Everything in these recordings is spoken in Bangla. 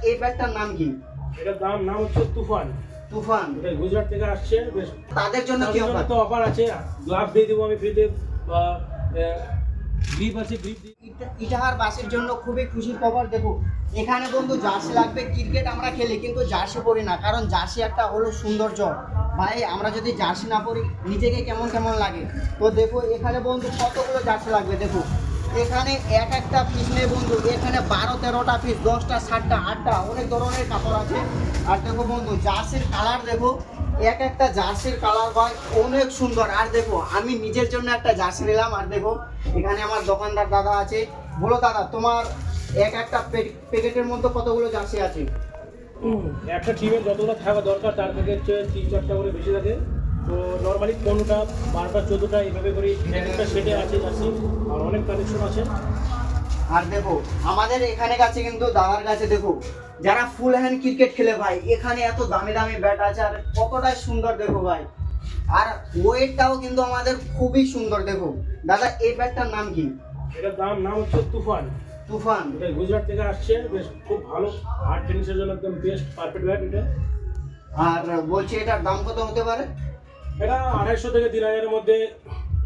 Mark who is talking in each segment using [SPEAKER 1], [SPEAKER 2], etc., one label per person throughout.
[SPEAKER 1] এই ব্যাটটার নাম কি?
[SPEAKER 2] এটার নাম হচ্ছে তুফান।
[SPEAKER 1] তুফান
[SPEAKER 2] এটা গুজরাট থেকে আসছে।
[SPEAKER 1] তাদের জন্য কি অফার?
[SPEAKER 2] তো অফার আছে, গ্লাভ দিয়ে দেবো আমি ফ্রিতে, বা গ্রিপ আছে, গ্রিপ দিয়ে।
[SPEAKER 1] ইটাহার বাসের জন্য খুবই খুশির খবর। দেখো এখানে বন্ধু জার্সি লাগবে। ক্রিকেট আমরা খেলি কিন্তু জার্সি পরি না, কারণ জার্সি একটা হলো সৌন্দর্য। ভাই আমরা যদি জার্সি না পরি নিজেকে কেমন কেমন লাগে। তো দেখো এখানে বন্ধু কতগুলো জার্সি লাগবে। দেখো এখানে এক একটা পিস নেই বন্ধু, এখানে 12-13টা পিস, 10টা 7টা 8টা অনেক ধরনের কাপড় আছে। আর দেখো বন্ধু জার্সির কালার দেখো, এক একটা জার্সির কালার ভাই অনেক সুন্দর। আর দেখো আমি নিজের জন্য একটা জার্সি নিলাম। আর দেখো এখানে আমার দোকানদার দাদা আছে। বলো দাদা, তোমার এক একটা প্যাকেটের মধ্যে কতগুলো জার্সি আছে?
[SPEAKER 2] একটা টিমের যতগুলো থাকা দরকার তার থেকে হচ্ছে 3-4টা করে বেশি থাকে। তো নর্মালি 15টা 12টা 14টা এইভাবে করে একটা সেটে আছে জার্সি, আর অনেক কালেকশন আছে।
[SPEAKER 1] আর দেখো আমাদের এখানে কাছে কিন্তু দাদার কাছে দেখো যারা ফুল হ্যান্ড ক্রিকেট খেলে ভাই, এখানে এত দামি দামি ব্যাট আছে আর কতটা সুন্দর দেখো ভাই। আর ওয়েটটাও কিন্তু আমাদের খুবই সুন্দর। দেখো দাদা এই ব্যাটটার নাম কি?
[SPEAKER 2] এটার নাম হচ্ছে তুফান।
[SPEAKER 1] তুফান
[SPEAKER 2] এটা গুজরাট থেকে আসছে, বেশ খুব ভালো হার্ড টেনিসের জন্য একদম বেস্ট পারফেক্ট ব্যাট এটা।
[SPEAKER 1] আর বলছি এটার দাম কত হতে পারে?
[SPEAKER 2] এটা 250 থেকে 3000 এর মধ্যে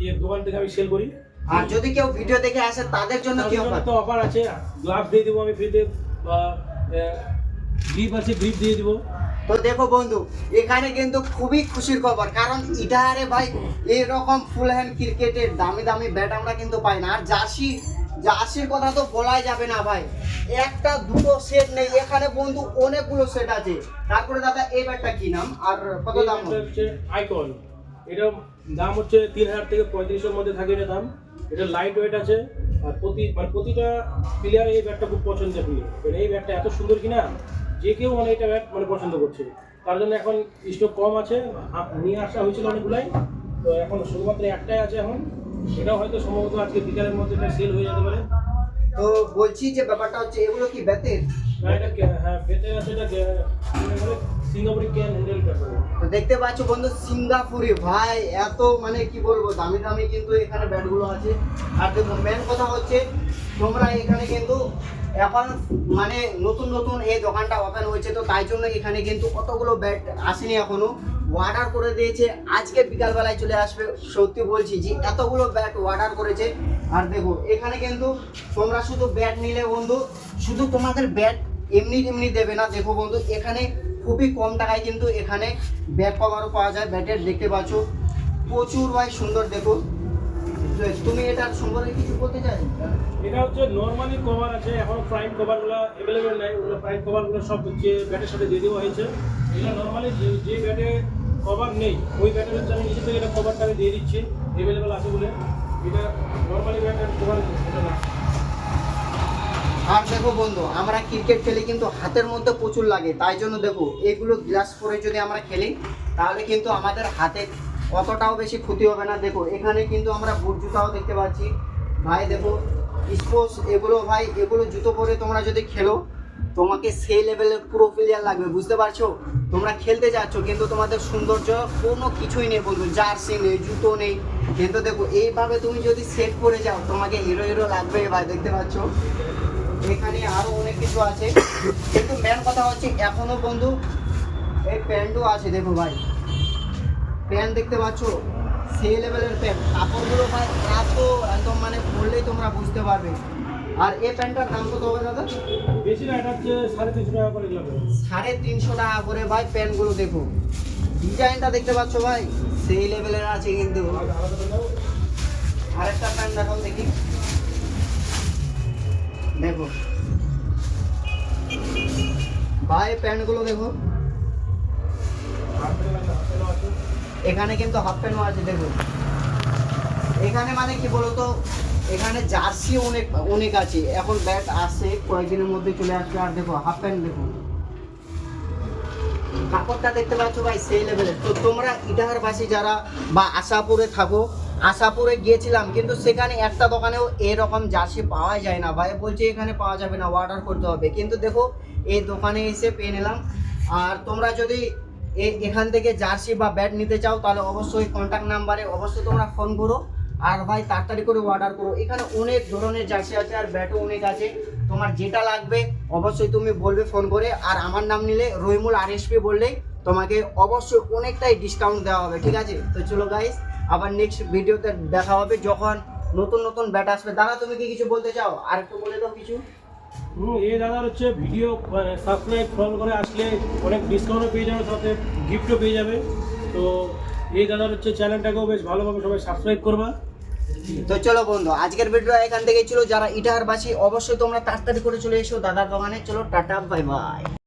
[SPEAKER 2] এই দোকান থেকে আমি সেল করি।
[SPEAKER 1] আর যদি কেউ ভিডিও দেখে আসে তাদের জন্য কি অফার?
[SPEAKER 2] তো অফার আছে, গ্লাভ দিয়ে দেবো আমি ফ্রিতে, বা গ্রিপ আছে, গ্রিপ দিয়ে দেবো।
[SPEAKER 1] তো দেখো বন্ধু এখানে কিন্তু খুবই খুশির খবর, কারণ ইটাহারে ভাই এরকম ফুল হ্যান্ড ক্রিকেটের দামি দামি ব্যাট আমরা কিন্তু পাই না। আর জার্সির কথা তো বলাই যাবে না ভাই, একটা দুটো সেট নেই, এখানে বন্ধু অনেকগুলো সেট আছে। তারপরে দাদা এই ব্যাটটা কি নাম আর কত দাম?
[SPEAKER 2] হচ্ছে আইকন। এটা দাম হচ্ছে 3000 থেকে 3500 এর মধ্যে থাকে এটা দাম। এটা লাইট ওয়েট আছে, আর প্রতিটা প্লেয়ার এই ব্যাটটা খুব পছন্দের প্লেয়ার। এই ব্যাটটা এত সুন্দর কিনা যে কেউ এটা ব্যাট পছন্দ করছে। তার জন্য এখন স্টক কম আছে, নিয়ে আসা হয়েছিল অনেকগুলাই, তো এখন শুধুমাত্র একটাই আছে এখন। এটাও হয়তো সম্ভবত আজকে বিকালের মধ্যে এটা সেল হয়ে যেতে পারে।
[SPEAKER 1] তো বলছি যে ব্যাপারটা হচ্ছে এগুলো কি বেতের?
[SPEAKER 2] হ্যাঁ বেতে আছে, এটা সিঙ্গাপুরি ক্যান হ্যান্ডেল ব্যাপার।
[SPEAKER 1] তো দেখতে পাচ্ছ বন্ধু সিঙ্গাপুরি ভাই, এত কি বলবো দামি দামি কিন্তু এখানে ব্যাটগুলো আছে। আর দেখো মেন কথা হচ্ছে তোমরা এখানে কিন্তু এখন নতুন নতুন এই দোকানটা ওপেন হয়েছে, তো তাই জন্য এখানে কিন্তু কতগুলো ব্যাট আসেনি এখনো, অর্ডার করে দিয়েছে, আজকে বিকালবেলায় চলে আসবে। সত্যি বলছি যে এতগুলো ব্যাট অর্ডার করেছে। আর দেখো এখানে কিন্তু তোমরা শুধু ব্যাট নিলে বন্ধু শুধু তোমাদের ব্যাট এমনি দেবে না। দেখো বন্ধু এখানে খুবই কম টাকায় কিন্তু এখানে ব্যাট কভারও পাওয়া যায়। ব্যাটের দেখতে পাচ্ছ প্রচুর ভাই সুন্দর। দেখো তুমি এটার সম্পর্কে কিছু বলতে চাই?
[SPEAKER 2] এটা হচ্ছে নর্মালি কভার আছে, এখনো প্রাইম কভারগুলো অ্যাভেলেবেল নাই। ওগুলো প্রাইম কভারগুলো সব হচ্ছে ব্যাটের সাথে দিয়ে দেওয়া হয়েছে। এটা নর্মালি যে ব্যাটে কভার নেই ওই ব্যাটের হচ্ছে আমি নিজে থেকে এটা কভারটা আমি দিয়ে দিচ্ছি, অ্যাভেলেবেল আছে বলে। এটা নর্মালি ব্যাটের কভার এটা না।
[SPEAKER 1] আর দেখো বন্ধু আমরা ক্রিকেট খেলি কিন্তু হাতের মধ্যে প্রচুর লাগে, তাই জন্য দেখো এগুলো গ্লাস পরে যদি আমরা খেলি তাহলে কিন্তু আমাদের হাতে অতটাও বেশি ক্ষতি হবে না। দেখো এখানে কিন্তু আমরা বুট জুতাও দেখতে পাচ্ছি ভাই। দেখো স্পোর্টস এগুলো ভাই, এগুলো জুতো পরে তোমরা যদি খেলো তোমাকে সেই লেভেলের পুরো প্লেয়ার লাগবে, বুঝতে পারছো? তোমরা খেলতে যাচ্ছ কিন্তু তোমাদের সৌন্দর্য কোনো কিছুই নেই বন্ধু, জার্সি নেই, জুতো নেই, কিন্তু দেখো এইভাবে তুমি যদি সেট করে যাও তোমাকে হিরো লাগবে ভাই। দেখতে পাচ্ছ এখানে আরো অনেক কিছু আছে, কিন্তু মেন কথা হচ্ছে এখনো বন্ধু এই প্যান্টও আছে। দেখো ভাই প্যান্ট দেখতে পাচ্ছ সেই লেভেলের প্যান্ট, কাপড়গুলো ভাই একদম পরলেই তোমরা বুঝতে পারবে। আর এই প্যান্টটার দাম কত হবে দাদা?
[SPEAKER 2] বেশি না, এটা হচ্ছে 350 টাকা করে লাগবে।
[SPEAKER 1] 350 টাকা করে ভাই প্যান্টগুলো। দেখো ডিজাইনটা দেখতে পাচ্ছ ভাই সেই লেভেলের আছে কিন্তু। আরেকটা প্যান্ট দেখাও দেখি। দেখো ভাই প্যান্টগুলো দেখো, এখানে কিন্তু হাফ প্যান্টও আছে। দেখো এখানে কি বলতো, এখানে জার্সি অনেক আছে, এখন ব্যাট আসে কয়েকদিনের মধ্যে চলে আসবে। আর দেখো হাফ প্যান্ট দেখো, কাপড়টা দেখতে পাচ্ছ ভাই সেই লেভেলের। তো তোমরা ইটাহার বাসী যারা বা আশাপুরে থাকো, আশাপুরে গিয়েছিলাম কিন্তু সেখানে একটা দোকানেও এরকম জার্সি পাওয়া যায় না ভাই, বলছে এখানে পাওয়া যাবে না, অর্ডার করতে হবে। কিন্তু দেখো এই দোকানে এসে পেয়ে নিলাম। আর তোমরা যদি এখান থেকে জার্সি বা ব্যাট নিতে চাও তাহলে অবশ্যই কন্ট্যাক্ট নাম্বারে অবশ্যই তোমরা ফোন করো, আর ভাই তাড়াতাড়ি করে অর্ডার করো। এখানে অনেক ধরনের জার্সি আছে আর ব্যাটও অনেক আছে, তোমার যেটা লাগবে অবশ্যই তুমি বলবে ফোন করে, আর আমার নাম নিলে রহিমুল আরএসপি বললেই তোমাকে অবশ্যই অনেকটাই ডিসকাউন্ট দেওয়া হবে, ঠিক আছে? তো চলো গাইস, আবার নেক্সট ভিডিওতে দেখা হবে যখন নতুন নতুন ব্যাট আসবে। দাদা তুমি কি কিছু বলতে চাও? আর একটু বলে দাও কিছু।
[SPEAKER 2] এই দাদার হচ্ছে ভিডিও সাবস্ক্রাইব ফলো করে আসলে অনেক ডিসকাউন্টও পেয়ে যাবে, সাথে গিফটও পেয়ে যাবে। তো এই দাদার হচ্ছে চ্যানেলটাকেও বেশ ভালোভাবে সবাই সাবস্ক্রাইব করবা।
[SPEAKER 1] তো চলো বন্ধু, আজকের ভিডিও এখান থেকেই ছিল। যারা ইটাহারবাসী অবশ্যই তোমরা তাড়াতাড়ি করে চলে এসো দাদার দোকানে। চলো টাটা, বাই বাই।